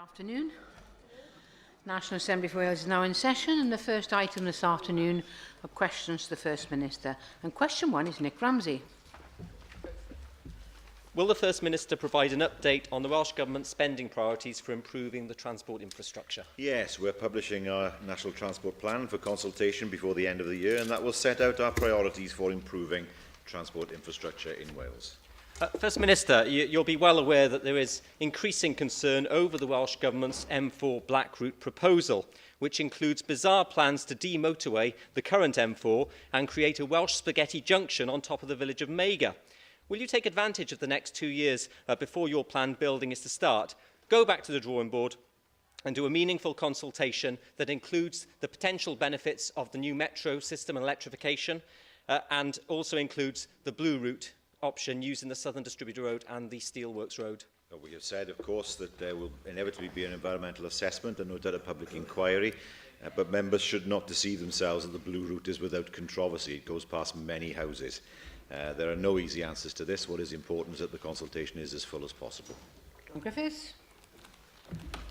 Afternoon. National Assembly for Wales is now in session, and the first item this afternoon are questions to the First Minister. And question one is Nick Ramsey. Will the First Minister provide an update on the Welsh Government's spending priorities for improving the transport infrastructure? Yes, we're publishing our National Transport Plan for consultation before the end of the year, and that will set out our priorities for improving transport infrastructure in Wales. First Minister, you'll be well aware that there is increasing concern over the Welsh Government's M4 Black Route proposal, which includes bizarre plans to demotorway the current M4 and create a Welsh spaghetti junction on top of the village of Mega. Will you take advantage of the next 2 years before your planned building is to start, go back to the drawing board and do a meaningful consultation that includes the potential benefits of the new metro system and electrification and also includes the Blue Route option using the Southern Distributor Road and the Steelworks Road? We have said, of course, that there will inevitably be an environmental assessment and no doubt a public inquiry, but members should not deceive themselves that the Blue Route is without controversy. It goes past many houses. There are no easy answers to this. What is important is that the consultation is as full as possible. Griffiths.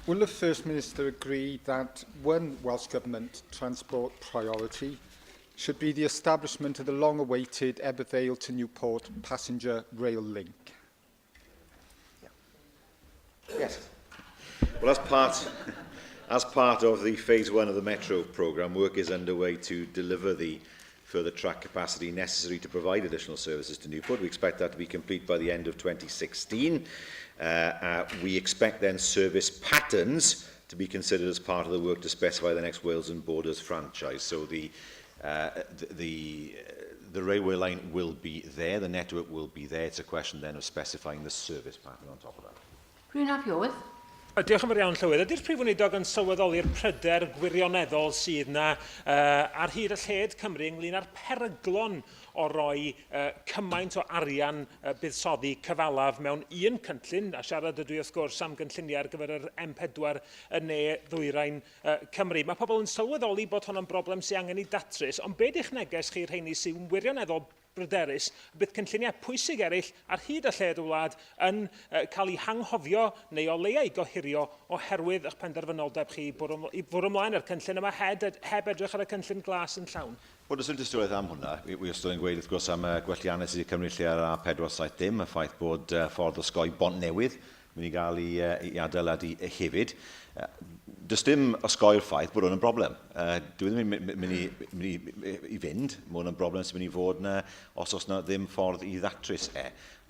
Will the First Minister agree that one Welsh Government transport priority should be the establishment of the long-awaited Ebervale to Newport passenger rail link? Yes. Well, as part of the phase 1 of the Metro programme, work is underway to deliver the further track capacity necessary to provide additional services to Newport. We expect that to be complete by the end of 2016. We expect then service patterns to be considered as part of the work to specify the next Wales and Borders franchise. So the railway line will be there, the network will be there. It's a question then of specifying the service pattern on top of that. Rwy'n Hapiowydd. Diolch yn fawr iawn, Llywydd. Ydy'r Prif Weinidog yn sylweddoli'r pryder gwirioneddol sydd yna ar hyd y lled Cymru ynglyn â'r peryglon o roi cymaint o arian buddsoddi cyfalaf mewn un cynllun, a siarad ydw i wrth gwrs am gynlluniau ar gyfer yr M4 yn ne ddwyrain Cymru. Mae pobl yn sylweddoli bod hwn yn broblem sy'n angen ei datrys, ond beth eich neges chi'r rheini sy'n wirioneddol bryderus, bydd cynlluniau pwysig eraill ar hyd y lled y wlad yn cael eu hanghofio neu o leia i gohirio oherwydd eich penderfynoldeb chi i fwrw ymlaen ar cynllun yma heb edrych ar y cynllun glas yn llawn? Wel, does dim dystiolaeth am hwnna. Wi wastad yn gweud, wrth gwrs, am gwelliannau sydd wedi cymryd lle ar A470, y ffaith bod ffordd osgoi Bont Newydd mynd i gael ei adeiladu hefyd. Does dim osgoi'r ffaith bod hwn yn broblem. Dwi ddim yn mynd i fynd, mae hwn yn broblem sy'n mynd i fod yna os oes yna ddim ffordd i ddatrys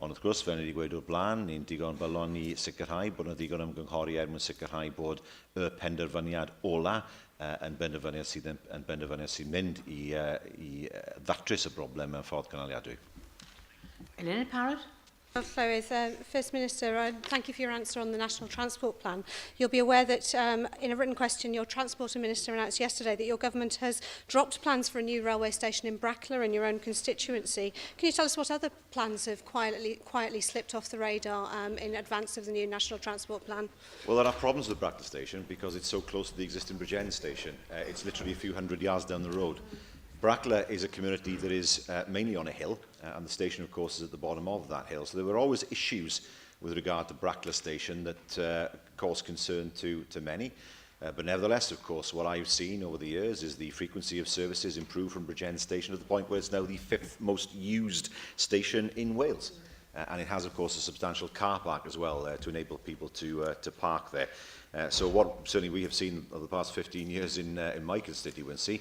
Ond wrth gwrs, fel ni wedi gweud o'r blaen, ni'n digon bylon i sicrhau bod yna digon ymgynghori mwyn sicrhau bod y penderfyniad ola yn benderfyniad sy'n mynd i ddatrys y broblem mewn ffordd ganaliadwy. Elena Parrott. Well, First Minister, thank you for your answer on the National Transport Plan. You'll be aware that in a written question, your Transport Minister announced yesterday that your government has dropped plans for a new railway station in Brackler in your own constituency. Can you tell us what other plans have quietly slipped off the radar in advance of the new National Transport Plan? Well, there are problems with Brackler Station because it's so close to the existing Bridgend station. It's literally a few hundred yards down the road. Brackler is a community that is mainly on a hill, and the station, of course, is at the bottom of that hill. So there were always issues with regard to Brackler Station that caused concern to many. But nevertheless, of course, what I've seen over the years is the frequency of services improve from Bridgend Station to the point where it's now the 5th most used station in Wales. And it has, of course, a substantial car park as well to enable people to park there. So what certainly we have seen over the past 15 years in my constituency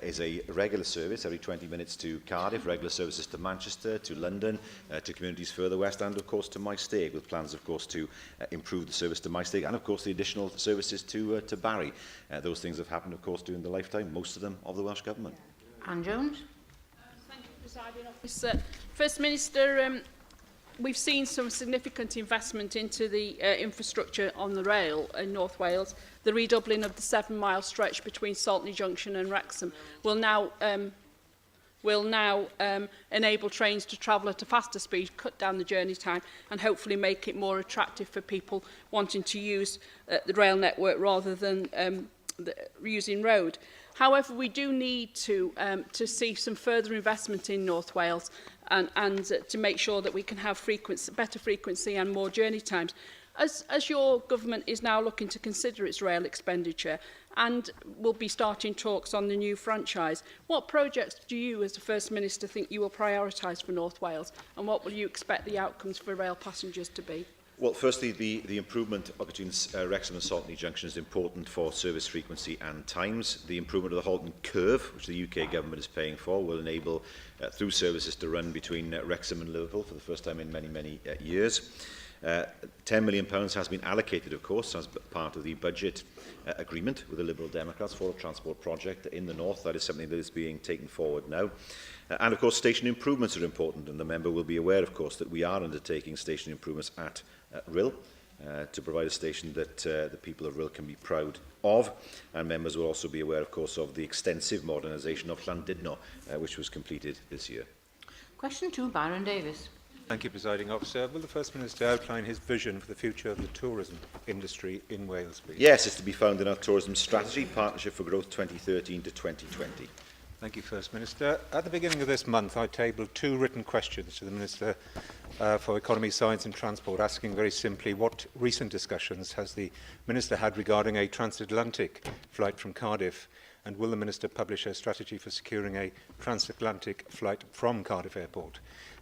is a regular service every 20 minutes to Cardiff, regular services to Manchester, to London, to communities further west, and of course to Maesteg, with plans of course to improve the service to Maesteg, and of course the additional services to Barry. Those things have happened, of course, during the lifetime, most of them, of the Welsh Government. Anne Jones. Thank you, Presiding Officer. First Minister, we've seen some significant investment into the infrastructure on the rail in North Wales. The redoubling of the 7-mile stretch between Saltney Junction and Wrexham will now enable trains to travel at a faster speed, cut down the journey time, and hopefully make it more attractive for people wanting to use the rail network rather than using road. However, we do need to see some further investment in North Wales and to make sure that we can have better frequency and more journey times. As your government is now looking to consider its rail expenditure and will be starting talks on the new franchise, what projects do you, as the First Minister, think you will prioritise for North Wales, and what will you expect the outcomes for rail passengers to be? Well, firstly, the improvement between Wrexham and Saltney Junction is important for service frequency and times. The improvement of the Halton Curve, which the UK government is paying for, will enable through services to run between Wrexham and Liverpool for the first time in many years. £10 million has been allocated, of course, as part of the budget agreement with the Liberal Democrats for a transport project in the north. That is something that is being taken forward now. And, of course, station improvements are important, and the member will be aware, of course, that we are undertaking station improvements at Rhyl to provide a station that the people of Rhyl can be proud of. And members will also be aware, of course, of the extensive modernisation of Llandudno, which was completed this year. Question 2, Byron Davis. Thank you, Presiding Officer. Will the First Minister outline his vision for the future of the tourism industry in Wales, please? Yes, it's to be found in our tourism strategy, Partnership for Growth 2013 to 2020. Thank you, First Minister. At the beginning of this month, I tabled 2 written questions to the Minister for Economy, Science and Transport, asking very simply what recent discussions has the Minister had regarding a transatlantic flight from Cardiff, and will the Minister publish a strategy for securing a transatlantic flight from Cardiff Airport?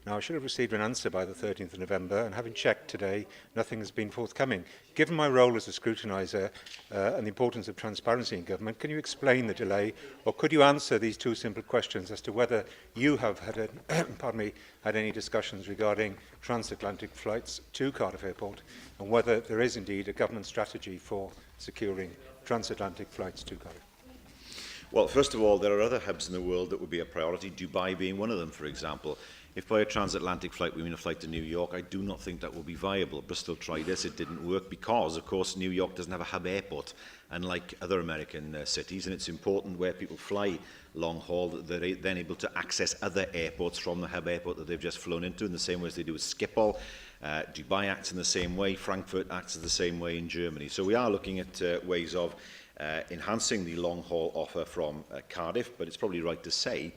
Now, I should have received an answer by the 13th of November, and having checked today, nothing has been forthcoming. Given my role as a scrutiniser and the importance of transparency in government, can you explain the delay, or could you answer these 2 simple questions as to whether you have had, had any discussions regarding transatlantic flights to Cardiff Airport, and whether there is indeed a government strategy for securing transatlantic flights to Cardiff? Well, first of all, there are other hubs in the world that would be a priority, Dubai being one of them, for example. If by a transatlantic flight we mean a flight to New York, I do not think that will be viable. Bristol tried this, it didn't work because, of course, New York doesn't have a hub airport, unlike other American cities, and it's important where people fly long haul that they're then able to access other airports from the hub airport that they've just flown into, in the same way as they do with Schiphol. Dubai acts in the same way, Frankfurt acts in the same way in Germany. So we are looking at ways of enhancing the long haul offer from Cardiff, but it's probably right to say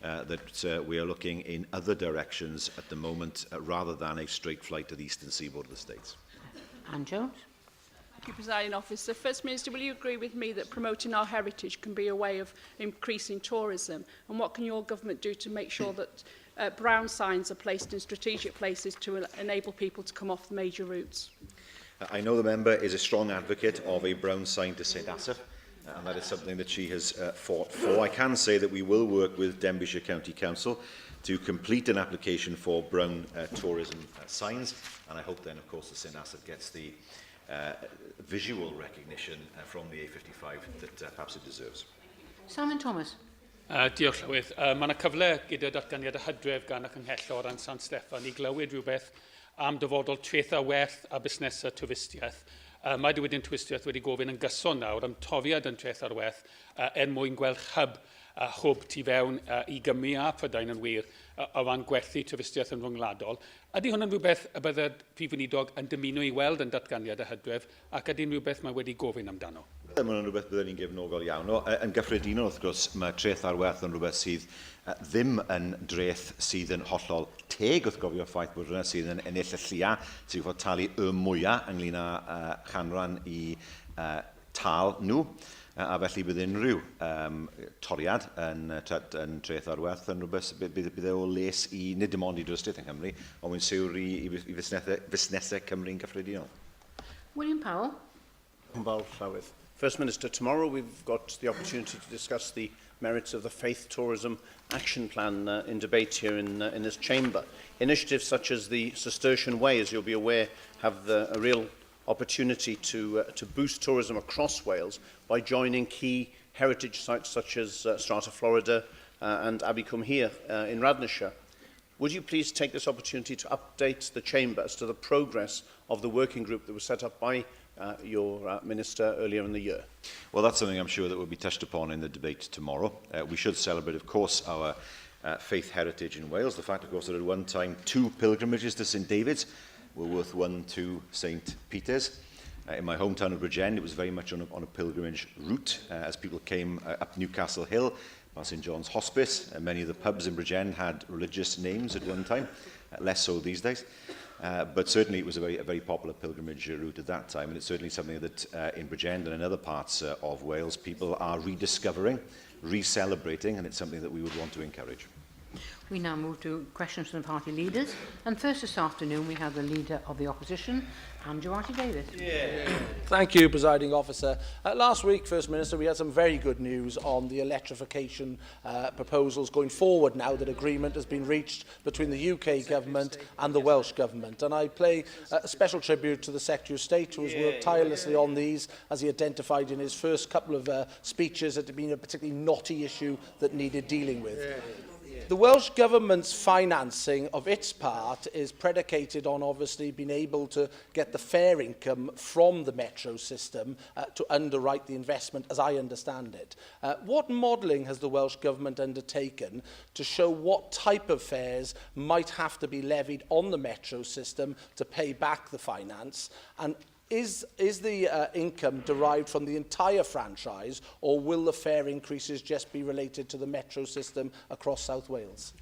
that we are looking in other directions at the moment rather than a straight flight to the eastern seaboard of the States. Anne Jones. Thank you, Presiding Officer. First Minister, will you agree with me that promoting our heritage can be a way of increasing tourism? And what can your government do to make sure that brown signs are placed in strategic places to enable people to come off the major routes? I know the member is a strong advocate of a brown sign to St Asaph, and that is something that she has fought for. I can say that we will work with Denbighshire County Council to complete an application for brown tourism signs, and I hope then, of course, that St Asaph gets the visual recognition from the A55 that perhaps it deserves. Simon Thomas. Diolch Llywydd. Mae yna cyfle gyda datganiad y Hydref gan y Cynghellor o ran San Steffan i glywed rhywbeth am dyfodol traethau werth a busnesau twristiaeth. Mae diwydiant twristiaeth wedi gofyn yn gyson nawr am tofiad yn traethau'r werth mwyn gweld hwb tu fewn i Gymru a Prydain yn wir o ran gwerthu twristiaeth yn rhyngwladol. Ydy hwnna'n rhywbeth y byddai'r Prif Weinidog yn dymuno i weld yn datganiad y Hydref, ac ydy'n rhywbeth mae wedi gofyn amdano? Mae'n rhywbeth byddwn ni'n gefnogol iawn. Yn gyffredinol, wrth gwrs, mae traeth ar werth yn rhywbeth sydd ddim yn dreth sydd yn hollol teg, wrth gofio ffaith bod rhywbeth sydd yn ennill y llia, sydd wedi talu y mwyaf ynglyn â chanran i tal nhw. A felly bydd unrhyw toriad yn traeth ar werth yn rhywbeth bydd o les i nid dim ond i drystiaeth yng Nghymru, ond wy'n siwr i fusnesau Cymru'n gyffredinol. William Powell. First Minister, tomorrow we've got the opportunity to discuss the merits of the Faith Tourism Action Plan in debate here in this chamber. Initiatives such as the Cistercian Way, as you'll be aware, have a real opportunity to boost tourism across Wales by joining key heritage sites such as Strata Florida and Abbey Cum Hir in Radnorshire. Would you please take this opportunity to update the Chamber as to the progress of the working group that was set up by your Minister earlier in the year? Well, that's something I'm sure that will be touched upon in the debate tomorrow. We should celebrate, of course, our faith heritage in Wales. The fact, of course, that at one time 2 pilgrimages to St David's were worth 1 to St Peter's. In my hometown of Bridgend, it was very much on a pilgrimage route as people came up Newcastle Hill, St John's Hospice. Many of the pubs in Bridgend had religious names at one time, less so these days. But certainly it was a very popular pilgrimage route at that time, and it's certainly something that in Bridgend and in other parts of Wales people are rediscovering, re-celebrating, and it's something that we would want to encourage. We now move to questions from the party leaders. And first this afternoon, we have the Leader of the Opposition, Andrew Davis. Thank you, Presiding Officer. Last week, First Minister, we had some very good news on the electrification proposals going forward now that agreement has been reached between the UK Government and the Welsh Government. And I pay a special tribute to the Secretary of State, who has worked tirelessly on these, as he identified in his first couple of speeches that had been a particularly knotty issue that needed dealing with. The Welsh Government's financing of its part is predicated on obviously being able to get the fare income from the metro system to underwrite the investment, as I understand it. What modelling has the Welsh Government undertaken to show what type of fares might have to be levied on the metro system to pay back the finance? And is the income derived from the entire franchise, or will the fare increases just be related to the metro system across South Wales?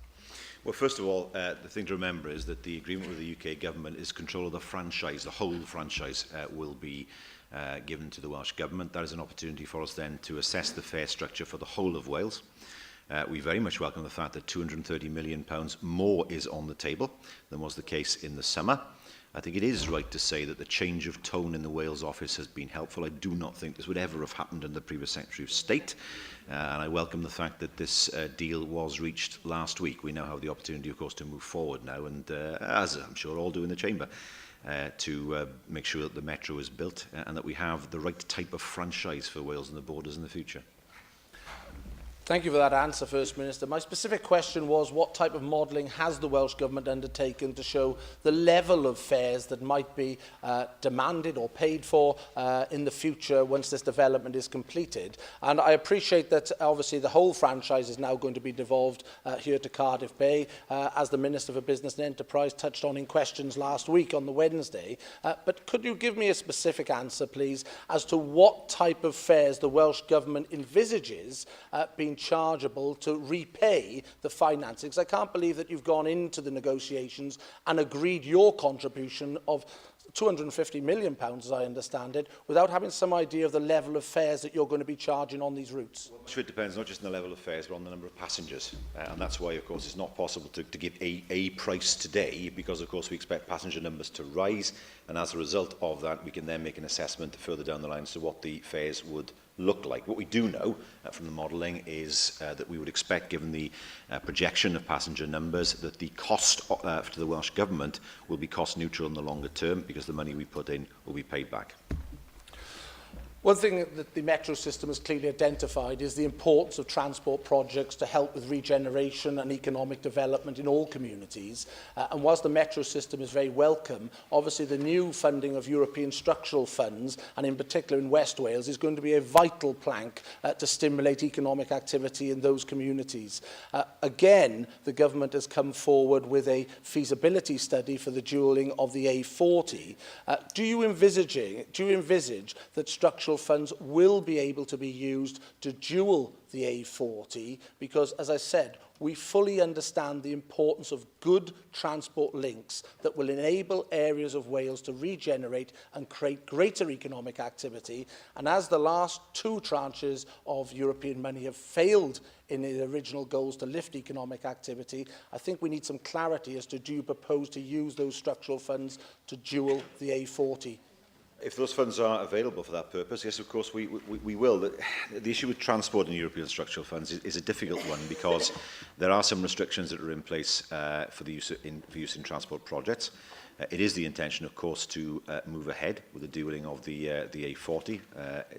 Well, first of all, the thing to remember is that the agreement with the UK Government is control of the franchise. The whole franchise will be given to the Welsh Government. That is an opportunity for us then to assess the fare structure for the whole of Wales. We very much welcome the fact that £230 million more is on the table than was the case in the summer. I think it is right to say that the change of tone in the Wales office has been helpful. I do not think this would ever have happened under the previous Secretary of State. And I welcome the fact that this deal was reached last week. We now have the opportunity, of course, to move forward now, and as I'm sure all do in the Chamber, to make sure that the metro is built and that we have the right type of franchise for Wales and the borders in the future. Thank you for that answer, First Minister. My specific question was, what type of modelling has the Welsh Government undertaken to show the level of fares that might be demanded or paid for in the future once this development is completed? And I appreciate that obviously the whole franchise is now going to be devolved here to Cardiff Bay, as the Minister for Business and Enterprise touched on in questions last week on the Wednesday. But could you give me a specific answer, please, as to what type of fares the Welsh Government envisages being chargeable to repay the financing? Because I can't believe that you've gone into the negotiations and agreed your contribution of £250 million, as I understand it, without having some idea of the level of fares that you're going to be charging on these routes. Well, it depends not just on the level of fares, but on the number of passengers. And that's why, of course, it's not possible to give a price today, because, of course, we expect passenger numbers to rise. And as a result of that, we can then make an assessment further down the line as to what the fares would look like. What we do know from the modelling is that we would expect, given the projection of passenger numbers, that the cost to the Welsh Government will be cost neutral in the longer term, because the money we put in will be paid back. One thing that the metro system has clearly identified is the importance of transport projects to help with regeneration and economic development in all communities. And whilst the metro system is very welcome, obviously the new funding of European structural funds, and in particular in West Wales, is going to be a vital plank to stimulate economic activity in those communities. Again, the government has come forward with a feasibility study for the dualling of the A40. Do you envisage that structural funds will be able to be used to dual the A40? Because, as I said, we fully understand the importance of good transport links that will enable areas of Wales to regenerate and create greater economic activity. And as the last two tranches of European money have failed in the original goals to lift economic activity, I think we need some clarity as to, do you propose to use those structural funds to dual the A40? If those funds are available for that purpose, yes, of course, we will. The issue with transport and European structural funds is a difficult one, because there are some restrictions that are in place for use in transport projects. It is the intention, of course, to move ahead with the dualling of the A40.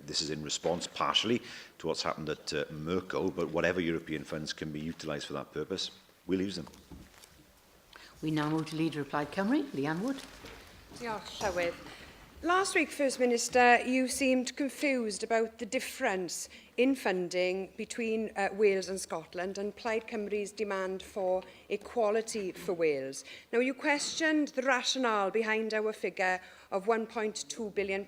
This is in response partially to what's happened at Merco, but whatever European funds can be utilised for that purpose, we'll use them. We now move to Leader of Plaid Cymru, Leanne Wood. Diolch, Llywydd. Last week, First Minister, you seemed confused about the difference in funding between Wales and Scotland and Plaid Cymru's demand for equality for Wales. Now, you questioned the rationale behind our figure of £1.2 billion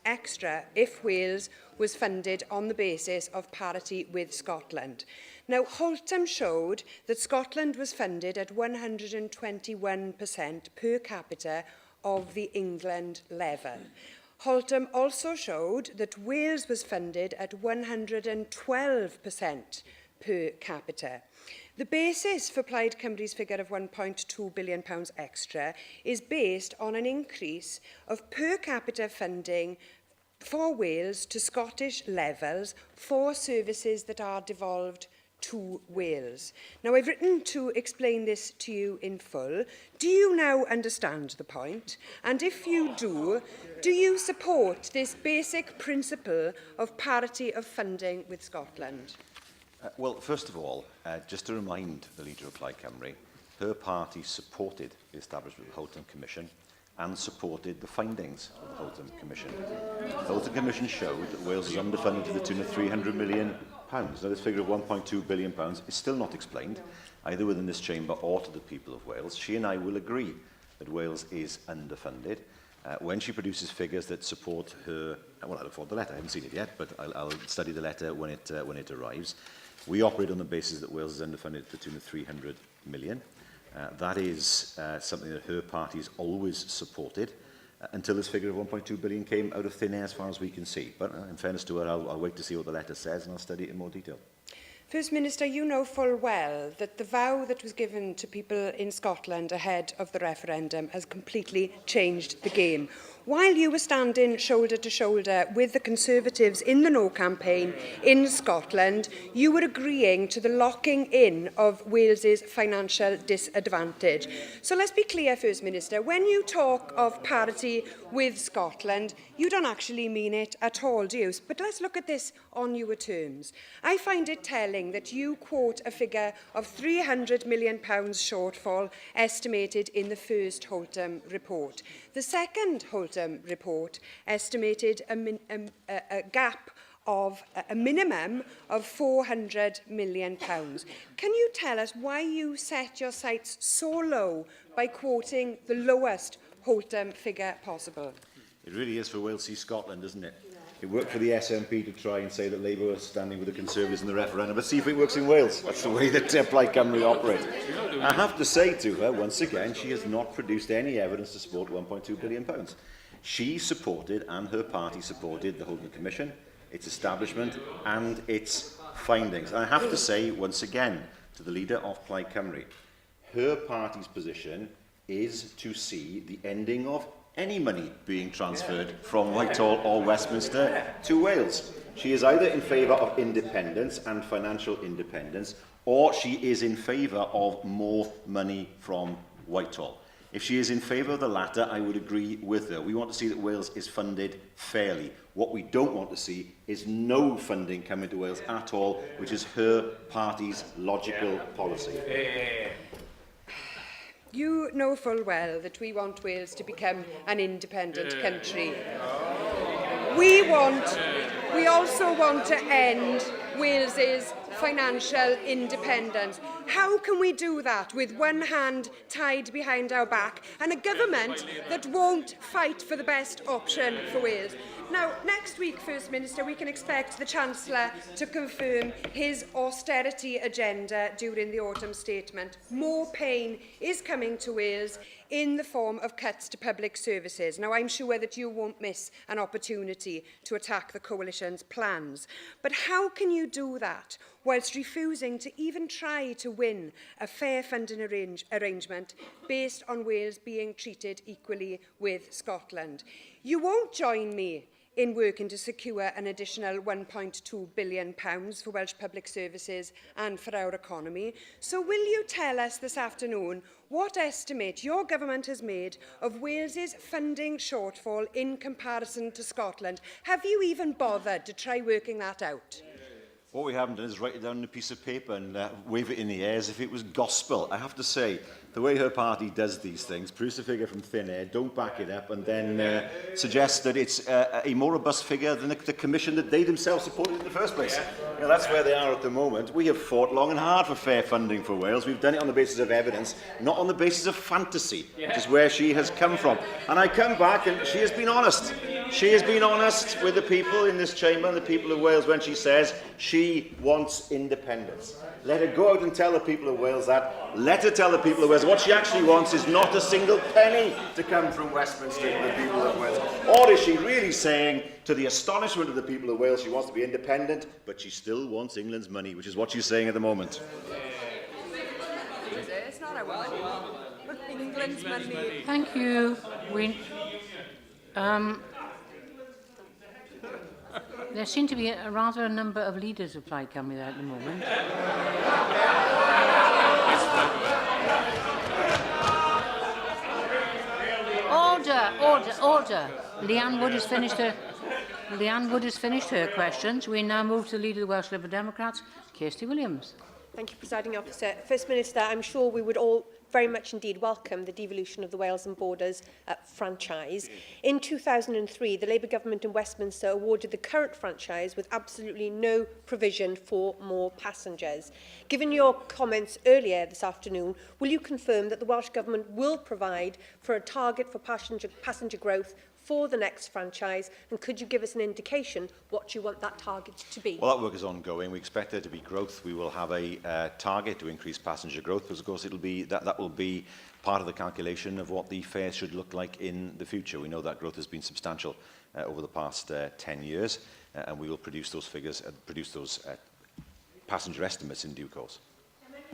extra if Wales was funded on the basis of parity with Scotland. Now, Holtham showed that Scotland was funded at 121% per capita of the England level. Holtham also showed that Wales was funded at 112% per capita. The basis for Plaid Cymru's figure of £1.2 billion extra is based on an increase of per capita funding for Wales to Scottish levels for services that are devolved to Wales. Now, I've written to explain this to you in full. Do you now understand the point? And if you do you support this basic principle of parity of funding with Scotland? Well, first of all, just to remind the Leader of Plaid Cymru, her party supported the establishment of the Holtham Commission and supported the findings of the Holtham Commission. The Holtham Commission showed that Wales is underfunded to the tune of £300 million. Now, this figure of £1.2 billion is still not explained, either within this chamber or to the people of Wales. She and I will agree that Wales is underfunded. When she produces figures that support her, well, I look forward to the letter. I haven't seen it yet, but I'll study the letter when it arrives. We operate on the basis that Wales is underfunded to the tune of £300 million. That is something that her party has always supported until this figure of £1.2 billion came out of thin air as far as we can see. But in fairness to her, I'll wait to see what the letter says and I'll study it in more detail. First Minister, you know full well that the vow that was given to people in Scotland ahead of the referendum has completely changed the game. While you were standing shoulder to shoulder with the Conservatives in the No campaign in Scotland, you were agreeing to the locking in of Wales's financial disadvantage. So let's be clear, First Minister, when you talk of parity with Scotland, you don't actually mean it at all, do you? But let's look at this on your terms. I find it telling that you quote a figure of £300 million shortfall estimated in the first Holtham report. The second Holtham report estimated a gap of a minimum of £400 million. Can you tell us why you set your sights so low by quoting the lowest Holtham figure possible? It really is for Wales v Scotland, isn't it? It worked for the SNP to try and say that Labour was standing with the Conservatives in the referendum, but see if it works in Wales. That's the way that Plaid Cymru operate. I have to say to her, once again, she has not produced any evidence to support £1.2 billion. She supported, and her party supported, the Holtham Commission, its establishment, and its findings. And I have to say, once again, to the Leader of Plaid Cymru, her party's position is to see the ending of any money being transferred from Whitehall or Westminster to Wales. She is either in favour of independence and financial independence, or she is in favour of more money from Whitehall. If she is in favour of the latter, I would agree with her. We want to see that Wales is funded fairly. What we don't want to see is no funding coming to Wales at all, which is her party's logical policy. You know full well that we want Wales to become an independent country. We also want to end Wales's financial independence. How can we do that with one hand tied behind our back and a government that won't fight for the best option for Wales? Now, next week, First Minister, we can expect the Chancellor to confirm his austerity agenda during the autumn statement. More pain is coming to Wales in the form of cuts to public services. Now, I'm sure that you won't miss an opportunity to attack the Coalition's plans. But how can you do that whilst refusing to even try to win a fair funding arrangement based on Wales being treated equally with Scotland? You won't join me in working to secure an additional £1.2 billion for Welsh public services and for our economy. So will you tell us this afternoon what estimate your government has made of Wales's funding shortfall in comparison to Scotland? Have you even bothered to try working that out? What we haven't done is write it down on a piece of paper and wave it in the air as if it was gospel. I have to say, the way her party does these things, produce a figure from thin air, don't back it up, and then suggest that it's a more robust figure than the commission that they themselves supported in the first place. You know, that's where they are at the moment. We have fought long and hard for fair funding for Wales. We've done it on the basis of evidence, not on the basis of fantasy, which is where she has come from. And I come back, and she has been honest. She has been honest with the people in this chamber and the people of Wales when she says she wants independence. Let her go out and tell the people of Wales that. Let her tell the people of Wales what she actually wants is not a single penny to come from Westminster to the people of Wales. Or is she really saying, to the astonishment of the people of Wales, she wants to be independent, but she still wants England's money, which is what she's saying at the moment. It's not our money, but England's money. Thank you. There seem to be a rather a number of leaders of Plaid Cymru there at the moment. Order. Leanne Wood has finished her questions. We now move to the Leader of the Welsh Liberal Democrats, Kirsty Williams. Thank you, Presiding Officer. First Minister, I'm sure we would all very much indeed welcome the devolution of the Wales and Borders franchise. In 2003, the Labour government in Westminster awarded the current franchise with absolutely no provision for more passengers. Given your comments earlier this afternoon, will you confirm that the Welsh Government will provide for a target for passenger growth for the next franchise, and could you give us an indication what you want that target to be? Well, that work is ongoing. We expect there to be growth. We will have a target to increase passenger growth, because of course it'll be that will be part of the calculation of what the fares should look like in the future. We know that growth has been substantial over the past 10 years, and we will produce those figures, passenger estimates in due course.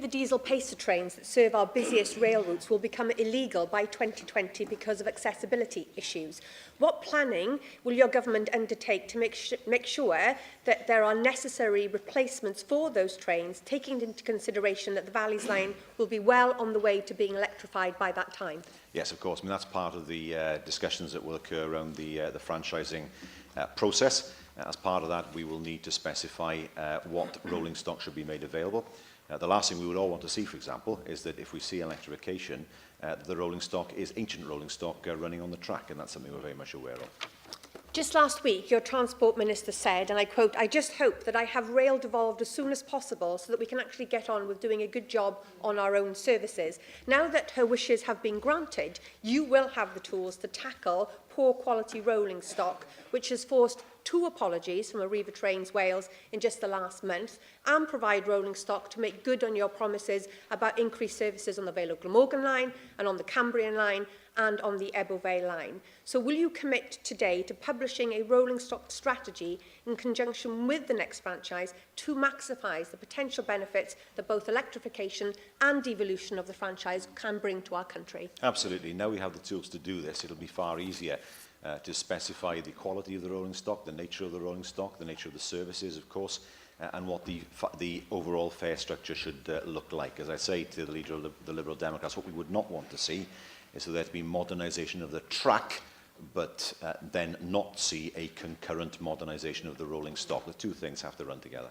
The diesel pacer trains that serve our busiest rail routes will become illegal by 2020 because of accessibility issues. What planning will your government undertake to make sure that there are necessary replacements for those trains, taking into consideration that the Valleys line will be well on the way to being electrified by that time? Yes, of course. I mean, that's part of the discussions that will occur around the franchising process. As part of that, we will need to specify what rolling stock should be made available. The last thing we would all want to see, for example, is that if we see electrification, the rolling stock is ancient rolling stock running on the track, and that's something we're very much aware of. Just last week, your Transport Minister said, and I quote, "I just hope that I have rail devolved as soon as possible so that we can actually get on with doing a good job on our own services." Now that her wishes have been granted, you will have the tools to tackle poor quality rolling stock, which has forced 2 apologies from Arriva Trains Wales in just the last month, and provide rolling stock to make good on your promises about increased services on the Vale of Glamorgan line and on the Cambrian line and on the Ebble Vale line. So will you commit today to publishing a rolling stock strategy in conjunction with the next franchise to maximise the potential benefits that both electrification and devolution of the franchise can bring to our country? Absolutely. Now we have the tools to do this, it'll be far easier to specify the quality of the rolling stock, the nature of the rolling stock, the nature of the services, of course, and what the overall fare structure should look like. As I say to the Leader of the Liberal Democrats, what we would not want to see is for there to be modernisation of the track, but then not see a concurrent modernisation of the rolling stock. The two things have to run together.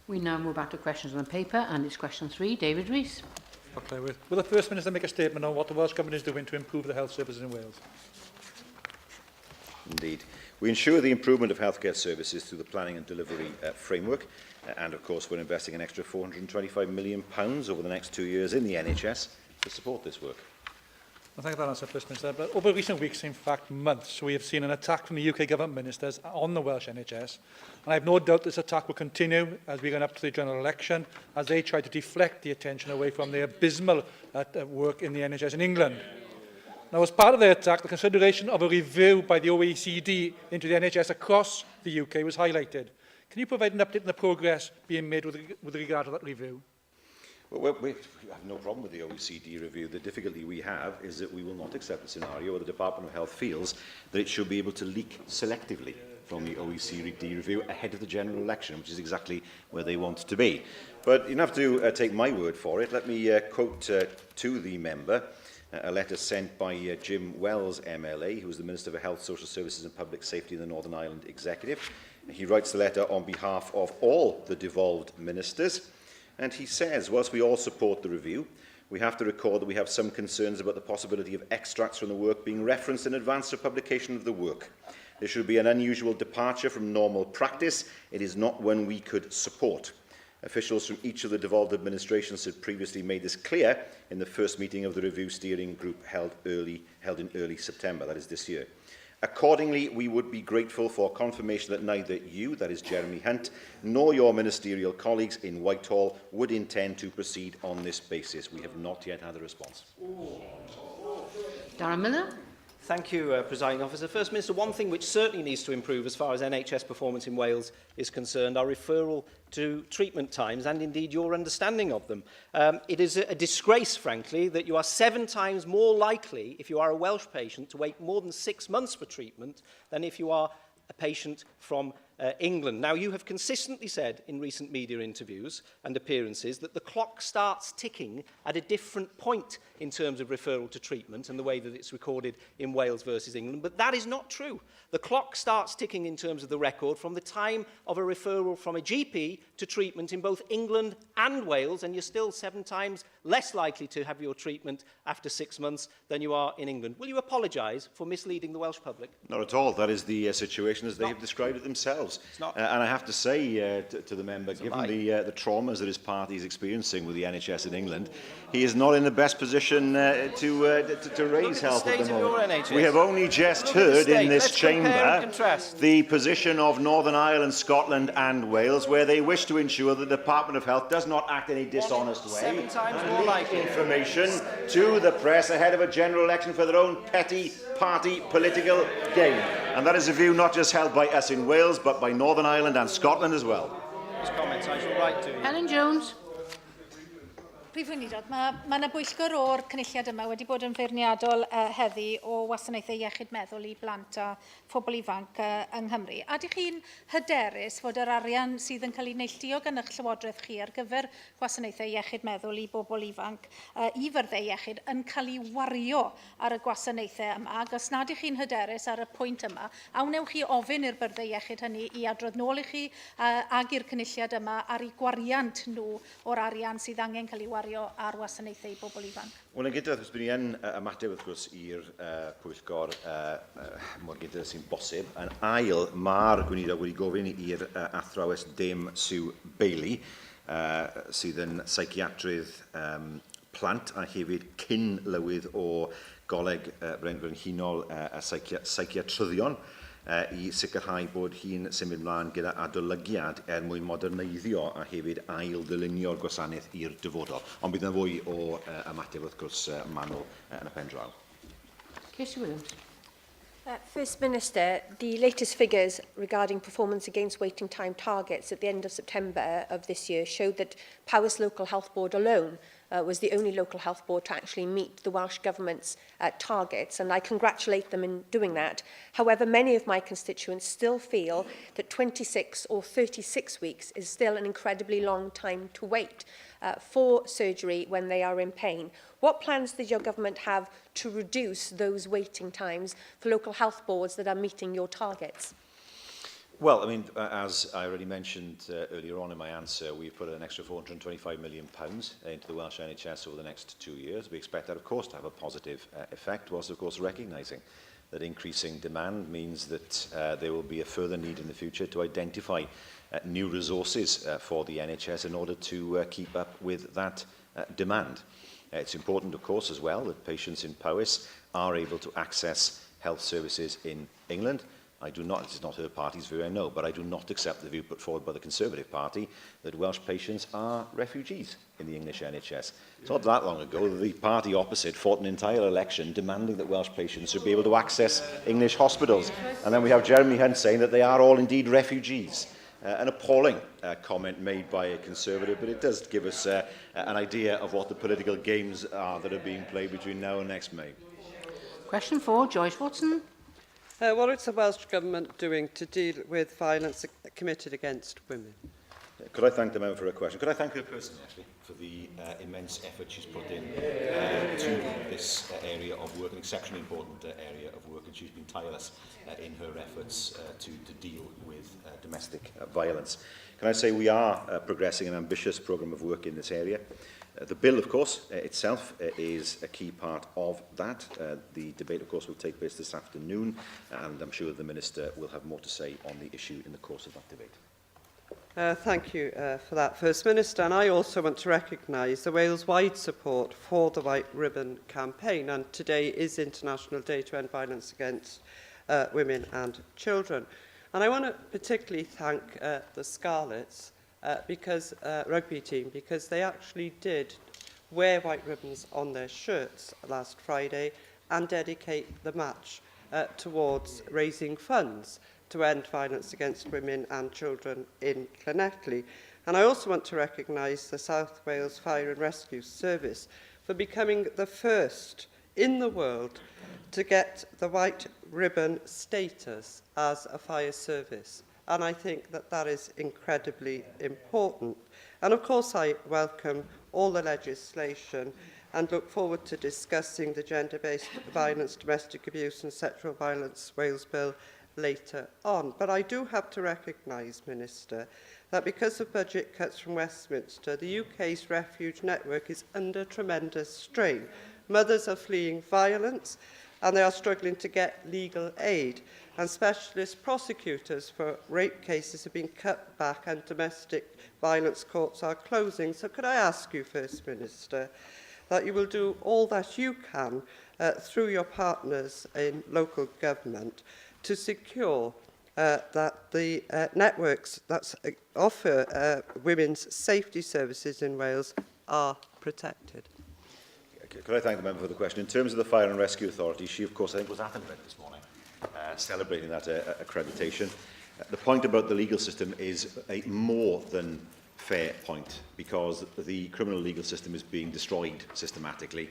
We now move back to questions on the paper, and it's question 3, David Rees. Okay, will the First Minister make a statement on what the Welsh Government is doing to improve the health services in Wales? Indeed. We ensure the improvement of healthcare services through the planning and delivery framework, and of course we're investing an extra £425 million over the next 2 years in the NHS to support this work. Well, thank you for that answer, First Minister. But over recent weeks, in fact months, we have seen an attack from the UK government ministers on the Welsh NHS. And I have no doubt this attack will continue as we go up to the general election, as they try to deflect the attention away from the abysmal work in the NHS in England. Now, as part of their attack, the consideration of a review by the OECD into the NHS across the UK was highlighted. Can you provide an update on the progress being made with regard to that review? Well, we have no problem with the OECD review. The difficulty we have is that we will not accept the scenario where the Department of Health feels that it should be able to leak selectively from the OECD review ahead of the general election, which is exactly where they want to be. But you don't have to take my word for it. Let me quote to the member a letter sent by Jim Wells, MLA, who is the Minister for Health, Social Services and Public Safety in the Northern Ireland Executive. He writes the letter on behalf of all the devolved ministers, and he says, whilst we all support the review, we have to record that we have some concerns about the possibility of extracts from the work being referenced in advance of publication of the work. There should be an unusual departure from normal practice. It is not one we could support. Officials from each of the devolved administrations had previously made this clear in the first meeting of the review steering group held in early September, that is this year. Accordingly, we would be grateful for confirmation that neither you, that is Jeremy Hunt, nor your ministerial colleagues in Whitehall would intend to proceed on this basis. We have not yet had a response. Darren Miller. Thank you, Presiding Officer. First Minister, one thing which certainly needs to improve as far as NHS performance in Wales is concerned are referral to treatment times and indeed your understanding of them. It is a disgrace, frankly, that you are 7 times more likely, if you are a Welsh patient, to wait more than 6 months for treatment than if you are a patient from England. Now, you have consistently said in recent media interviews and appearances that the clock starts ticking at a different point in terms of referral to treatment and the way that it's recorded in Wales versus England, but that is not true. The clock starts ticking in terms of the record from the time of a referral from a GP to treatment in both England and Wales, and you're still 7 times less likely to have your treatment after 6 months than you are in England. Will you apologise for misleading the Welsh public? Not at all. That is the situation as they have described it themselves. And I have to say to the member, given the traumas that his party is experiencing with the NHS in England, he is not in the best position to raise help at the moment. We have only just heard in this chamber the position of Northern Ireland, Scotland and Wales, where they wish to ensure that the Department of Health does not act in a dishonest way 7 times more likely information to the press ahead of a general election for their own petty party political gain. And that is a view not just held by us in Wales, but by Northern Ireland and Scotland as well. Comments, I shall write to you. Helen Jones. Prif Weinidog, mae yna bwyllgor o'r cynulliad yma wedi bod yn feirniadol heddi o wasanaethau iechyd meddwl I blant a phobl ifanc yng Nghymru. A ydych chi'n hyderus fod yr arian sydd yn cael ei neilltuo gan eich llywodraeth chi ar gyfer gwasanaethau iechyd meddwl I bobl ifanc I fyrddau iechyd yn cael ei wario ar y gwasanaethau yma? Ac os nad ych chi'n hyderus ar y pwynt yma, awnewch chi ofyn i'r byrddau iechyd hynny I adrodd nôl I chi ag i'r cynulliad yma ar ei gwariant nhw o'r arian sydd angen cael ei wario ar wasanaethau bobl ifanc? Wel, yn gyda, wrth bydd yn ymateb wrth gwrs i'r pwyllgor mor gyda sy'n bosib. Yn ail, mae'r gweinidog wedi gofyn i'r athrawes Dim Sue Bailey, sydd yn psychiatrydd plant a hefyd cyn-lywydd o goleg brenhinol a psychiatryddion, I sicrhau bod hi'n symud mlaen gyda adolygiad mwyn moderneiddio a hefyd ail-ddylunio'r gwasanaeth i'r dyfodol. Ond bydd yna fwy o ymateb wrth gwrs manwl yn y pen draw. Casey Williams. First Minister, the latest figures regarding performance against waiting time targets at the end of September of this year showed that Powys Local Health Board alone was the only local health board to actually meet the Welsh Government's targets, and I congratulate them in doing that. However, many of my constituents still feel that 26 or 36 weeks is still an incredibly long time to wait for surgery when they are in pain. What plans does your government have to reduce those waiting times for local health boards that are meeting your targets? Well, I mean, as I already mentioned earlier on in my answer, we've put an extra £425 million into the Welsh NHS over the next 2 years. We expect that, of course, to have a positive effect, whilst, of course, recognising that increasing demand means that there will be a further need in the future to identify new resources for the NHS in order to keep up with that demand. It's important, of course, as well, that patients in Powys are able to access health services in England. I do not, this is not her party's view, I know, but I do not accept the view put forward by the Conservative Party that Welsh patients are refugees in the English NHS. It's not that long ago that the party opposite fought an entire election demanding that Welsh patients should be able to access English hospitals. And then we have Jeremy Hunt saying that they are all indeed refugees. An appalling comment made by a Conservative, but it does give us an idea of what the political games are that are being played between now and next May. Question 4, Joyce Watson. What is the Welsh Government doing to deal with violence committed against women? Could I thank the member for her question? Could I thank her personally, actually, for the immense effort she's put in to this area of work, an exceptionally important area of work, and she's been tireless in her efforts to deal with domestic violence. Can I say we are progressing an ambitious programme of work in this area? The bill, of course, itself is a key part of that. The debate, of course, will take place this afternoon, and I'm sure the Minister will have more to say on the issue in the course of that debate. Thank you for that, First Minister. And I also want to recognise the Wales-wide support for the White Ribbon campaign. And today is International Day to End Violence Against Women and Children. And I want to particularly thank the Scarlets rugby team, because they actually did wear white ribbons on their shirts last Friday and dedicate the match towards raising funds to end violence against women and children in Llanelli. And I also want to recognise the South Wales Fire and Rescue Service for becoming the first in the world to get the white ribbon status as a fire service. And I think that that is incredibly important. And of course I welcome all the legislation and look forward to discussing the Gender-Based Violence, Domestic Abuse and Sexual Violence Wales Bill later on. But I do have to recognise, Minister, that because of budget cuts from Westminster, the UK's refuge network is under tremendous strain. Mothers are fleeing violence and they are struggling to get legal aid, and specialist prosecutors for rape cases have been cut back and domestic violence courts are closing. So could I ask you, First Minister, that you will do all that you can through your partners in local government to secure that the networks that offer women's safety services in Wales are protected? Could I thank the member for the question? In terms of the Fire and Rescue Authority, she, of course, I think was at an event this morning, celebrating that accreditation. The point about the legal system is a more than fair point, because the criminal legal system is being destroyed systematically.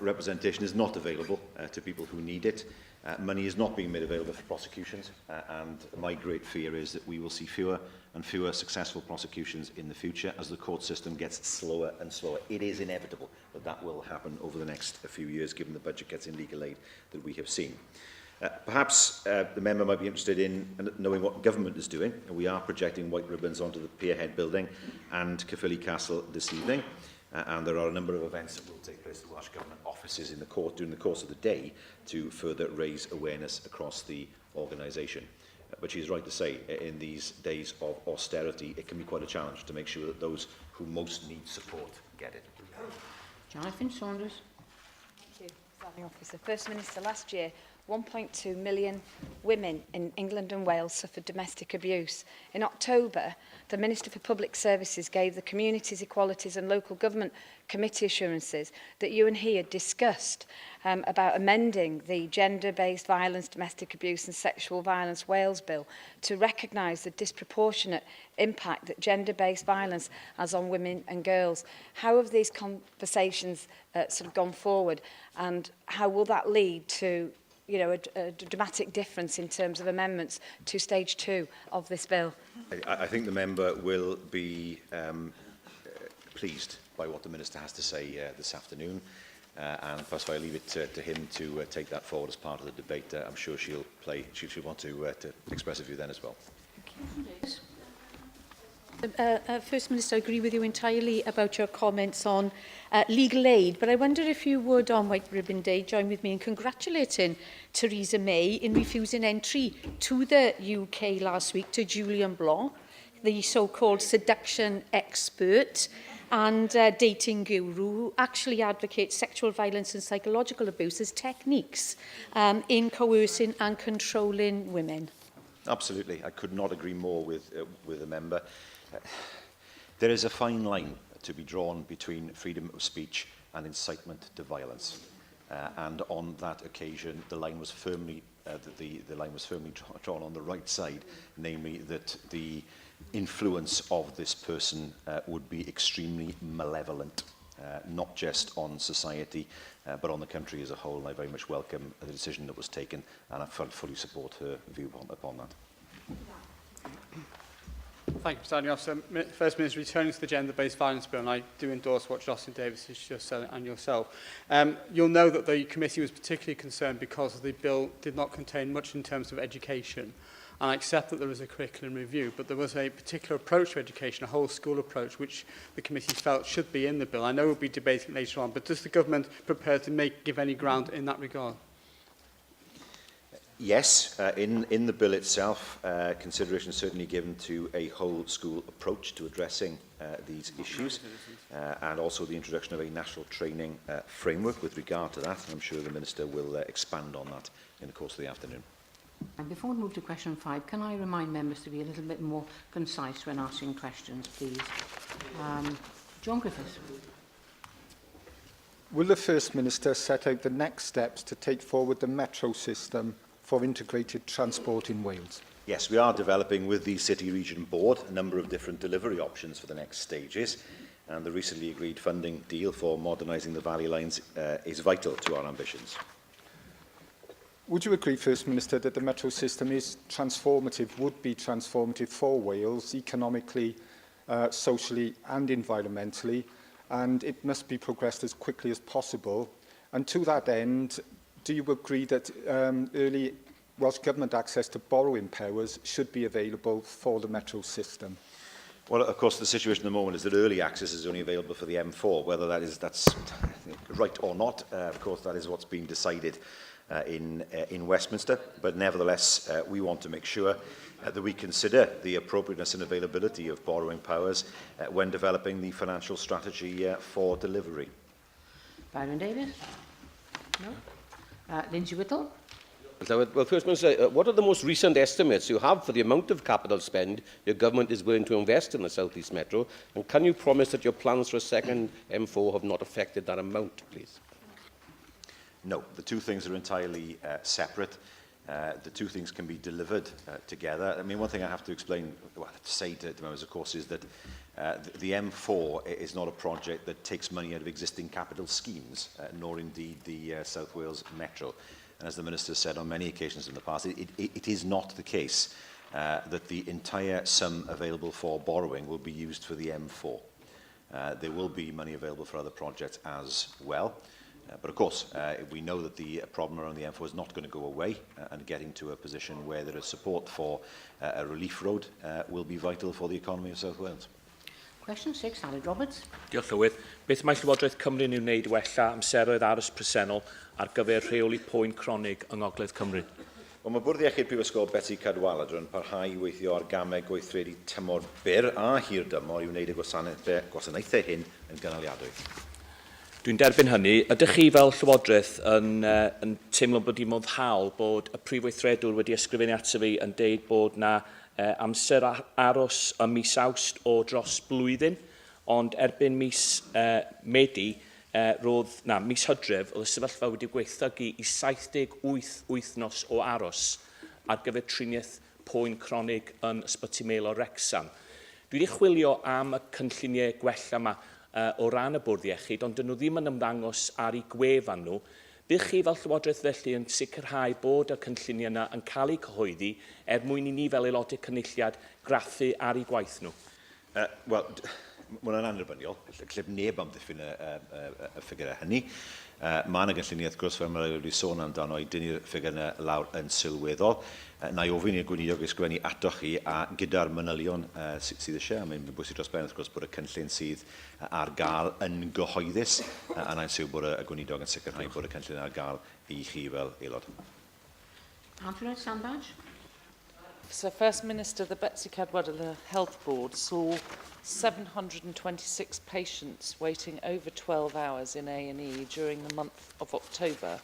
Representation is not available to people who need it. Money is not being made available for prosecutions, and my great fear is that we will see fewer and fewer successful prosecutions in the future as the court system gets slower and slower. It is inevitable that that will happen over the next few years, given the budget cuts in legal aid that we have seen. Perhaps the member might be interested in knowing what government is doing. We are projecting white ribbons onto the Pierhead building and Caerphilly Castle this evening. And there are a number of events that will take place at the Welsh Government offices in the court during the course of the day to further raise awareness across the organisation. But she's right to say, in these days of austerity, it can be quite a challenge to make sure that those who most need support get it. Jonathan Saunders. Thank you, Presiding Officer. First Minister, last year, 1.2 million women in England and Wales suffered domestic abuse. In October, the Minister for Public Services gave the Communities, Equalities and Local Government Committee assurances that you and he had discussed about amending the Gender-Based Violence, Domestic Abuse and Sexual Violence Wales Bill to recognise the disproportionate impact that gender-based violence has on women and girls. How have these conversations sort of gone forward, and how will that lead to a dramatic difference in terms of amendments to stage 2 of this bill? I think the member will be pleased by what the Minister has to say this afternoon, and first I leave it to him to take that forward as part of the debate. I'm sure she'll want to express a view then as well. First Minister, I agree with you entirely about your comments on legal aid, but I wonder if you would, on White Ribbon Day, join with me in congratulating Theresa May in refusing entry to the UK last week to Julian Blanc, the so-called seduction expert and dating guru, who actually advocates sexual violence and psychological abuse as techniques in coercing and controlling women. Absolutely. I could not agree more with the member. There is a fine line to be drawn between freedom of speech and incitement to violence. And on that occasion, the line was firmly drawn on the right side, namely that the influence of this person would be extremely malevolent, not just on society, but on the country as a whole. And I very much welcome the decision that was taken, and I fully support her view upon that. Thank you, Presiding Officer. First Minister, returning to the gender-based violence bill, and I do endorse what Jocelyn Davis has just said and yourself. You'll know that the committee was particularly concerned because the bill did not contain much in terms of education. And I accept that there was a curriculum review, but there was a particular approach to education, a whole school approach, which the committee felt should be in the bill. I know we'll be debating later on, but does the government prepare to give any ground in that regard? Yes, in the bill itself, consideration is certainly given to a whole school approach to addressing these issues, and also the introduction of a national training framework with regard to that. And I'm sure the Minister will expand on that in the course of the afternoon. And before we move to question 5, can I remind members to be a little bit more concise when asking questions, please? John Griffiths. Will the First Minister set out the next steps to take forward the metro system for integrated transport in Wales? Yes, we are developing with the City Region Board a number of different delivery options for the next stages, and the recently agreed funding deal for modernising the Valley Lines is vital to our ambitions. Would you agree, First Minister, that the metro system is transformative, would be transformative for Wales, economically, socially and environmentally, and it must be progressed as quickly as possible? And to that end, do you agree that early Welsh Government access to borrowing powers should be available for the metro system? Well, of course, the situation at the moment is that early access is only available for the M4. Whether that's right or not, of course, that is what's being decided in Westminster. But nevertheless, we want to make sure that we consider the appropriateness and availability of borrowing powers when developing the financial strategy for delivery. Byron Davies? No? Lindsay Whittle? Well, First Minister, what are the most recent estimates you have for the amount of capital spend your government is willing to invest in the South East Metro? And can you promise that your plans for a second M4 have not affected that amount, please? No, the two things are entirely separate. The two things can be delivered together. I mean, one thing I have to explain, well, to say to members, of course, is that the M4 is not a project that takes money out of existing capital schemes, nor indeed the South Wales Metro. And as the Minister said on many occasions in the past, it is not the case that the entire sum available for borrowing will be used for the M4. There will be money available for other projects as well. But of course, we know that the problem around the M4 is not going to go away, and getting to a position where there is support for a relief road will be vital for the economy of South Wales. Question 6, Aled Roberts. Diolch Llywydd. Beth mae Llywodraeth Cymru yn wneud wella amseroedd aros presennol ar gyfer rheoli poen cronig yng Ngogledd Cymru? Wel, mae Bwrdd Iechyd Prifysgol Betsi Cadwaladr yn parhau i weithio ar gamau gweithredu tymor byr a hir dymor i wneud y gwasanaethau hyn yn gynaliadwy. Dwi'n derbyn hynny. Ydych chi fel Llywodraeth yn teimlo bod i moddhaol bod y Prif Weithredwr wedi ysgrifennu ato fi yn deud bod na amser aros y mis Awst o dros blwyddyn, ond erbyn mis Medi, mis Hydref, oedd y sefyllfa wedi gweithygu i 78 wythnos o aros ar gyfer triniaeth poen cronig yn Ysbyty Mel o Wrecsam. Dwi wedi chwilio am y cynlluniau gwella yma o ran y Bwrdd Iechyd, ond dyn nhw ddim yn ymddangos ar ei gwefan nhw. Bydd chi fel Llywodraeth felly yn sicrhau bod y cynlluniau yna yn cael eu cyhoeddi mwyn i ni fel aelodau cynulliad graffu ar ei gwaith nhw? Wel, mae'n annibyniol. Lle neb amddiffyn y ffigurau hynny. Mae yna gynlluniau, wrth gwrs, fel mae wedi sôn amdano, i dynnu'r ffigurau lawr yn sylweddol. Na i ofyn i'r gweinidog ysgrifennu atoch chi, a gyda'r manylion sydd eisiau, mae'n bwysig dros ben, wrth gwrs, bod y cynllun sydd ar gael yn gyhoeddus, a na'n siw bod y gweinidog yn sicrhau bod y cynllun ar gael i chi fel aelod. Antoinette Sandbach. So, First Minister, the Betsi Cadwaladr Health Board saw 726 patients waiting over 12 hours in A&E during the month of October.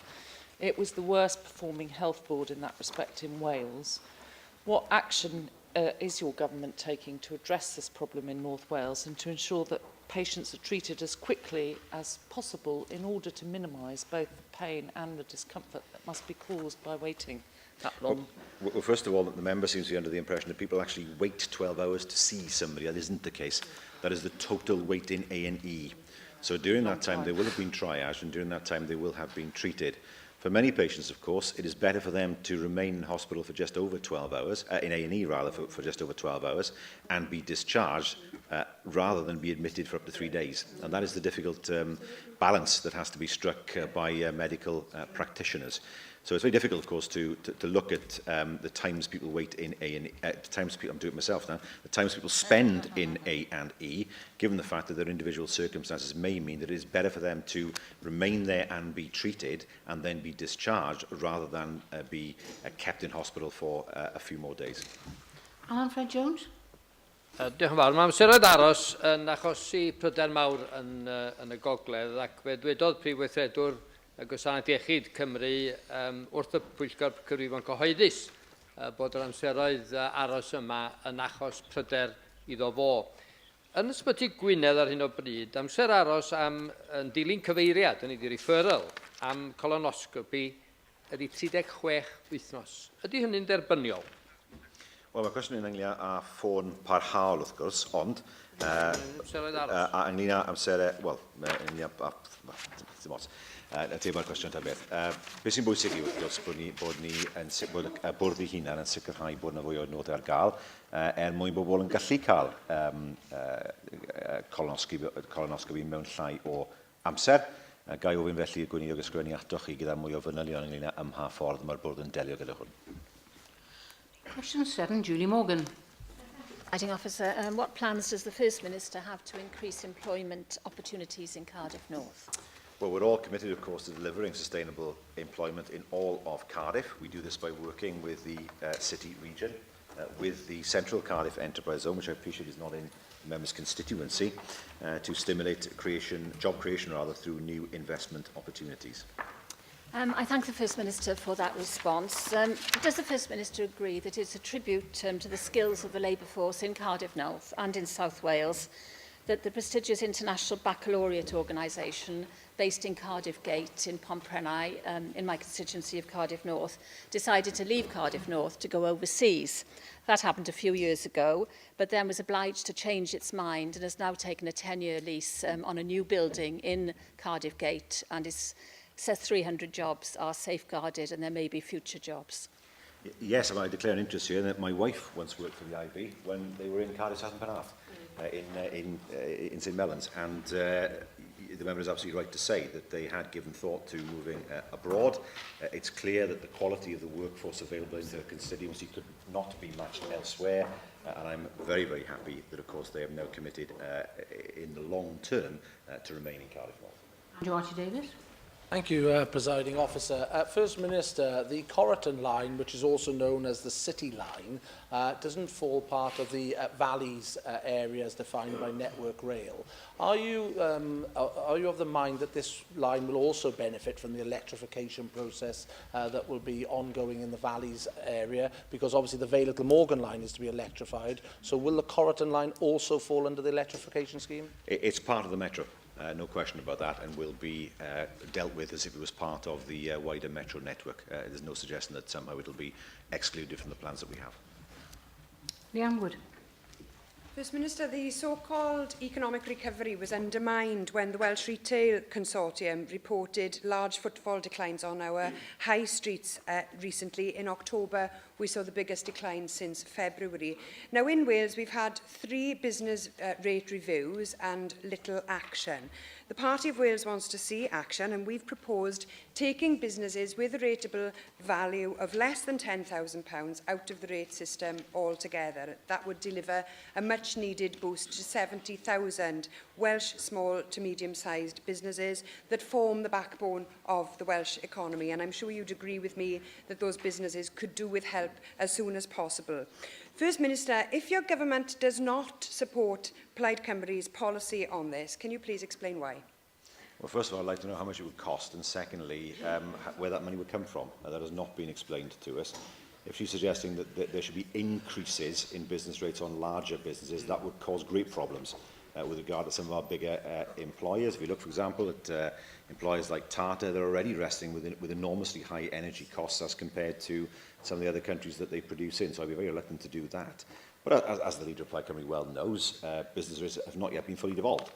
It was the worst performing health board in that respect in Wales. What action is your government taking to address this problem in North Wales and to ensure that patients are treated as quickly as possible in order to minimise both the pain and the discomfort that must be caused by waiting that long? Well, first of all, the member seems to be under the impression that people actually wait 12 hours to see somebody. That isn't the case. That is the total wait in A&E. So during that time, they will have been triaged, and during that time, they will have been treated. For many patients, of course, it is better for them to remain in hospital for just over 12 hours, in A&E rather, for just over 12 hours, and be discharged rather than be admitted for up to 3 days. And that is the difficult balance that has to be struck by medical practitioners. So it's very difficult, of course, to look at the times people wait in A&E, I'm doing it myself now, the times people spend in A&E, given the fact that their individual circumstances may mean that it is better for them to remain there and be treated and then be discharged rather than be kept in hospital for a few more days. Alan Fred Jones? Diolch yn fawr. Mae amseroedd aros yn achosi pryder mawr yn y gogledd ac fe dwedodd Prif Weithredwr y Gwasanaeth Iechyd Cymru wrth y Pwyllgor Cyfrifon Cyhoeddus bod yr amseroedd aros yma yn achos pryder iddo fo. Yn ysbyty Gwynedd ar hyn o bryd, amser aros am dilyn cyfeiriad, yn ei referral, am colonoscopi ydy 36 wythnos. Ydy hynny'n derbyniol? Wel, mae cwestiwn yn ynglyn â ffôn parhaol, wrth gwrs, ond ynglyn â amserau, wel, ynglyn â dim ots. Mae'r cwestiwn ta beth. Beth sy'n bwysig i wrth gwrs bod ni yn bwrdd i hunan yn sicrhau bod yna fwy o nodau ar gael mwyn bobl yn gallu cael colonoscopi mewn llai o amser. Gai ofyn felly gweinidog ysgrifennu atoch chi gyda mwy o fanylion ynglyn â ym mha ffordd mae'r bwrdd yn delio gyda hwn. Question 7, Julie Morgan. Presiding Officer, what plans does the First Minister have to increase employment opportunities in Cardiff North? Well, we're all committed, of course, to delivering sustainable employment in all of Cardiff. We do this by working with the city region, with the Central Cardiff Enterprise Zone, which I appreciate is not in the member's constituency, to stimulate job creation through new investment opportunities. I thank the First Minister for that response. Does the First Minister agree that it's a tribute to the skills of the labour force in Cardiff North and in South Wales that the prestigious International Baccalaureate organisation based in Cardiff Gate in Pontprenau, in my constituency of Cardiff North, decided to leave Cardiff North to go overseas. That happened a few years ago, but then was obliged to change its mind and has now taken a 10-year lease on a new building in Cardiff Gate, and it says 300 jobs are safeguarded and there may be future jobs. Yes, I declare an interest here that my wife once worked for the IB when they were in Cardiff, South Penarth, in St Mellons, and the member is absolutely right to say that they had given thought to moving abroad. It's clear that the quality of the workforce available in their constituency could not be matched elsewhere, and I'm very, very happy that, of course, they have now committed in the long term to remain in Cardiff North. Andrew Archie-Davies. Thank you, Presiding Officer. First Minister, the Corriton line, which is also known as the City Line, doesn't fall part of the valleys area as defined by Network Rail. Are you of the mind that this line will also benefit from the electrification process that will be ongoing in the valleys area? Because obviously the Vale Little Morgan line is to be electrified. So will the Corriton line also fall under the electrification scheme? It's part of the metro. No question about that, and will be dealt with as if it was part of the wider metro network. There's no suggestion that somehow it will be excluded from the plans that we have. Leanne Wood. First Minister, the so-called economic recovery was undermined when the Welsh Retail Consortium reported large footfall declines on our high streets recently. In October, we saw the biggest decline since February. Now, in Wales, we've had 3 business rate reviews and little action. The Party of Wales wants to see action, and we've proposed taking businesses with a rateable value of less than £10,000 out of the rate system altogether. That would deliver a much-needed boost to 70,000 Welsh small to medium-sized businesses that form the backbone of the Welsh economy. And I'm sure you'd agree with me that those businesses could do with help as soon as possible. First Minister, if your government does not support Plaid Cymru's policy on this, can you please explain why? Well, first of all, I'd like to know how much it would cost, and secondly, where that money would come from. That has not been explained to us. If she's suggesting that there should be increases in business rates on larger businesses, that would cause great problems with regard to some of our bigger employers. If you look, for example, at employers like Tata, they're already wrestling with enormously high energy costs as compared to some of the other countries that they produce in, so I'd be very reluctant to do that. But as the Leader of Plaid Cymru well knows, business rates have not yet been fully devolved.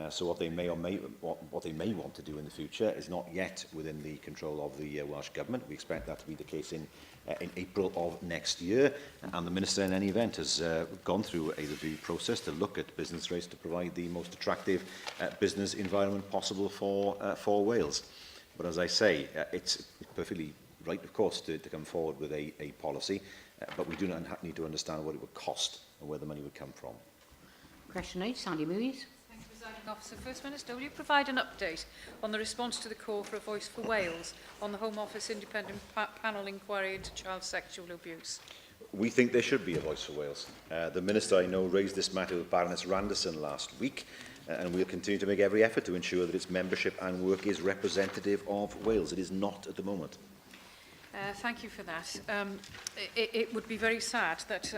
So what they may want to do in the future is not yet within the control of the Welsh Government. We expect that to be the case in April of next year, and the Minister in any event has gone through a review process to look at business rates to provide the most attractive business environment possible for Wales. But as I say, it's perfectly right, of course, to come forward with a policy, but we do not need to understand what it would cost and where the money would come from. Question 8, Sandy Movies. Thank you, Presiding Officer. First Minister, will you provide an update on the response to the call for a voice for Wales on the Home Office independent panel inquiry into child sexual abuse? We think there should be a voice for Wales. The Minister, I know, raised this matter with Baroness Randerson last week, and we'll continue to make every effort to ensure that its membership and work is representative of Wales. It is not at the moment. Thank you for that. It would be very sad that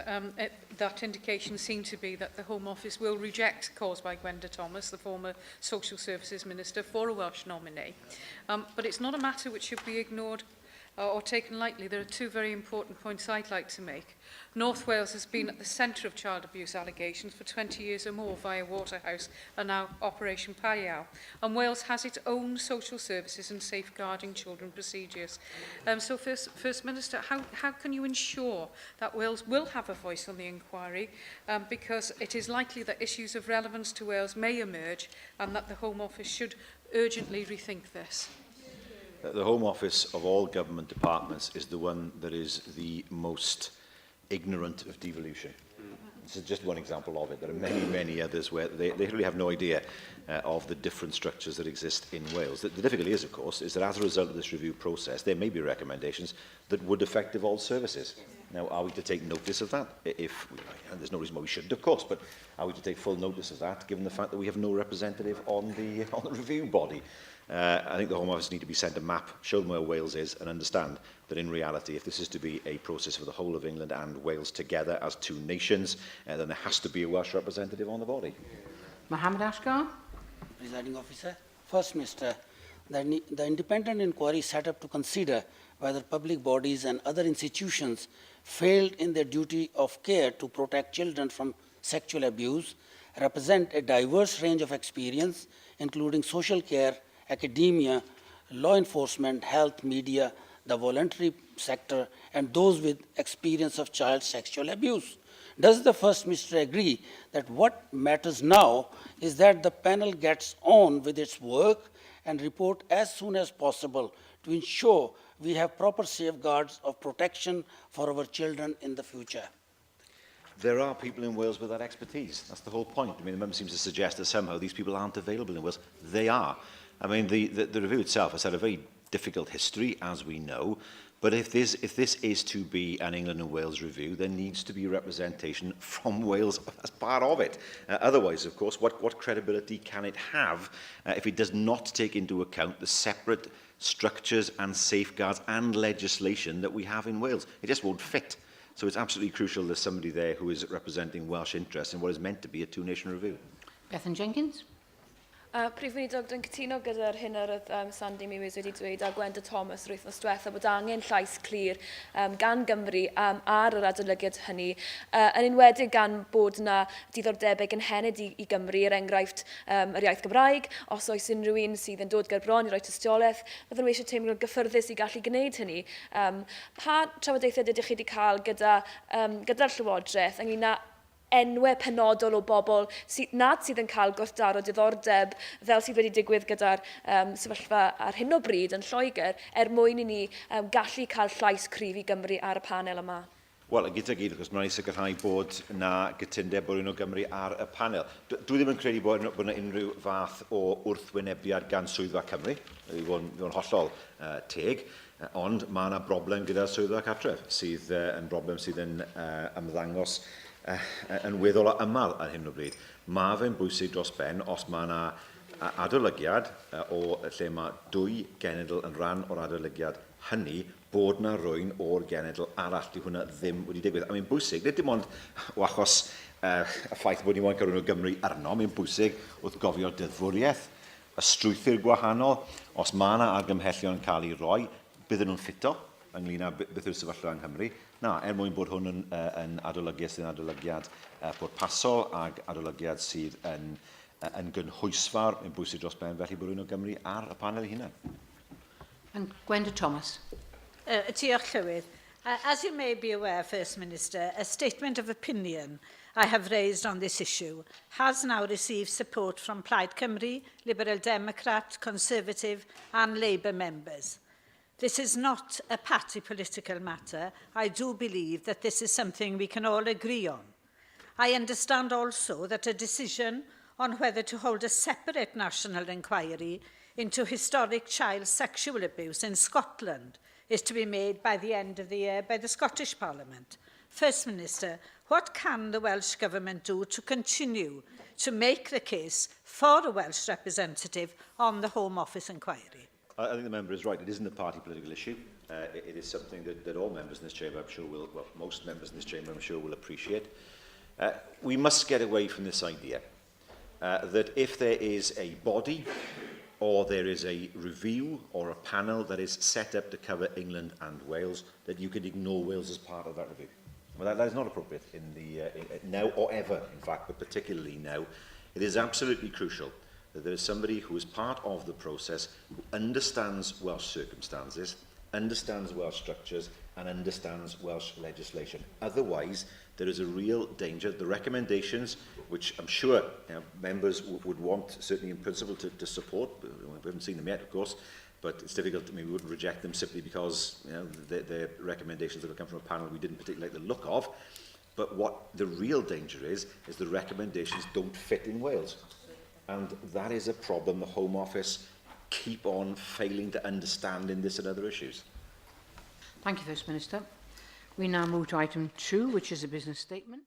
that indication seemed to be that the Home Office will reject calls by Gwenda Thomas, the former Social Services Minister, for a Welsh nominee. But it's not a matter which should be ignored or taken lightly. There are two very important points I'd like to make. North Wales has been at the centre of child abuse allegations for 20 years or more via Waterhouse and now Operation Paliau. And Wales has its own social services and safeguarding children procedures. So First Minister, how can you ensure that Wales will have a voice on the inquiry? Because it is likely that issues of relevance to Wales may emerge and that the Home Office should urgently rethink this. The Home Office of all government departments is the one that is the most ignorant of devolution. This is just one example of it. There are many, many others where they really have no idea of the different structures that exist in Wales. The difficulty is, of course, is that as a result of this review process, there may be recommendations that would affect devolved services. Now, are we to take notice of that? And there's no reason why we shouldn't, of course, but are we to take full notice of that, given the fact that we have no representative on the review body? I think the Home Office need to be sent a map, show them where Wales is, and understand that in reality, if this is to be a process for the whole of England and Wales together as two nations, then there has to be a Welsh representative on the body. Mohammed Ashgar. Presiding Officer. First, Mr. The independent inquiry set up to consider whether public bodies and other institutions failed in their duty of care to protect children from sexual abuse represent a diverse range of experience, including social care, academia, law enforcement, health, media, the voluntary sector, and those with experience of child sexual abuse. Does the First Minister agree that what matters now is that the panel gets on with its work and report as soon as possible to ensure we have proper safeguards of protection for our children in the future? There are people in Wales with that expertise. That's the whole point. I mean, the member seems to suggest that somehow these people aren't available in Wales. They are. I mean, the review itself has had a very difficult history, as we know, but if this is to be an England and Wales review, there needs to be representation from Wales as part of it. Otherwise, of course, what credibility can it have if it does not take into account the separate structures and safeguards and legislation that we have in Wales? It just won't fit. So it's absolutely crucial there's somebody there who is representing Welsh interests in what is meant to be a two-nation review. Bethan Jenkins. Prif Weinidog, dwi'n cytuno gyda'r hyn ar Sandy Mewis wedi dweud a Gwenda Thomas yr wythnos diwethaf bod angen llais clir gan Gymru ar yr adolygiad hynny. Yn enwedig gan bod yna diddordebau gynhenid i Gymru, enghraifft yr iaith Gymraeg, os oes unrhyw un sydd yn dod ger bron i roi tystiolaeth, byddwn nhw eisiau teimlo'n gyffyrddus i gallu gwneud hynny. Pa trafodaethau ydych chi wedi cael gyda'r Llywodraeth ynglŷn â enwau penodol o bobl sydd yn cael gwrthdaro diddordeb fel sydd wedi digwydd gyda'r sefyllfa ar hyn o bryd yn Lloegr mwyn i ni gallu cael llais cryf i Gymru ar y panel yma? Wel, gyda gyd, wrth gwrs, mae'n sicrhau bod yna gytundeb bod un o Gymru ar y panel. Dwi ddim yn credu bod yna unrhyw fath o wrthwynebiad gan Swyddfa Cymru, i fod yn hollol teg, ond mae yna broblem gyda Swyddfa Cartref, sydd yn broblem sydd yn ymddangos yn weddol ymal ar hyn o bryd. Mae fe'n bwysig dros ben os mae yna adolygiad o lle mae dwy genedl yn rhan o'r adolygiad hynny, bod yna rwy'n o'r genedl arall, di hwnna ddim wedi digwydd. A mae'n bwysig, nid dim ond o achos y ffaith bod ni moyn cael rhywun o Gymru arno, mae'n bwysig wrth gofio deddfwriaeth, y strwythur gwahanol, os mae yna argymhellion cael ei roi, bydden nhw'n ffito ynglŷn â beth yw'r sefyllfa yng Nghymru. Na, mwyn bod hwn yn adolygiad sydd yn adolygiad pwrpasol ac adolygiad sydd yn yn gynhwysfar yn bwysig dros ben felly bod rhywun o Gymru ar y panel ei hunan. And Gwenda Thomas. Diolch Llywydd. As you may be aware, First Minister, a statement of opinion I have raised on this issue has now received support from Plaid Cymru, Liberal Democrat, Conservative and Labour members. This is not a party political matter. I do believe that this is something we can all agree on. I understand also that a decision on whether to hold a separate national inquiry into historic child sexual abuse in Scotland is to be made by the end of the year by the Scottish Parliament. First Minister, what can the Welsh Government do to continue to make the case for a Welsh representative on the Home Office inquiry? I think the member is right. It isn't a party political issue. It is something that all members in this chamber, I'm sure, will, well, most members in this chamber, I'm sure, will appreciate. We must get away from this idea that if there is a body or there is a review or a panel that is set up to cover England and Wales, that you can ignore Wales as part of that review. Well, that is not appropriate in the, now or ever, in fact, but particularly now. It is absolutely crucial that there is somebody who is part of the process, who understands Welsh circumstances, understands Welsh structures, and understands Welsh legislation. Otherwise, there is a real danger. The recommendations, which I'm sure members would want, certainly in principle, to support, we haven't seen them yet, of course, but it's difficult. I mean, we wouldn't reject them simply because they're recommendations that have come from a panel we didn't particularly like the look of. But what the real danger is the recommendations don't fit in Wales. And that is a problem the Home Office keep on failing to understand in this and other issues. Thank you, First Minister. We now move to item 2, which is a business statement.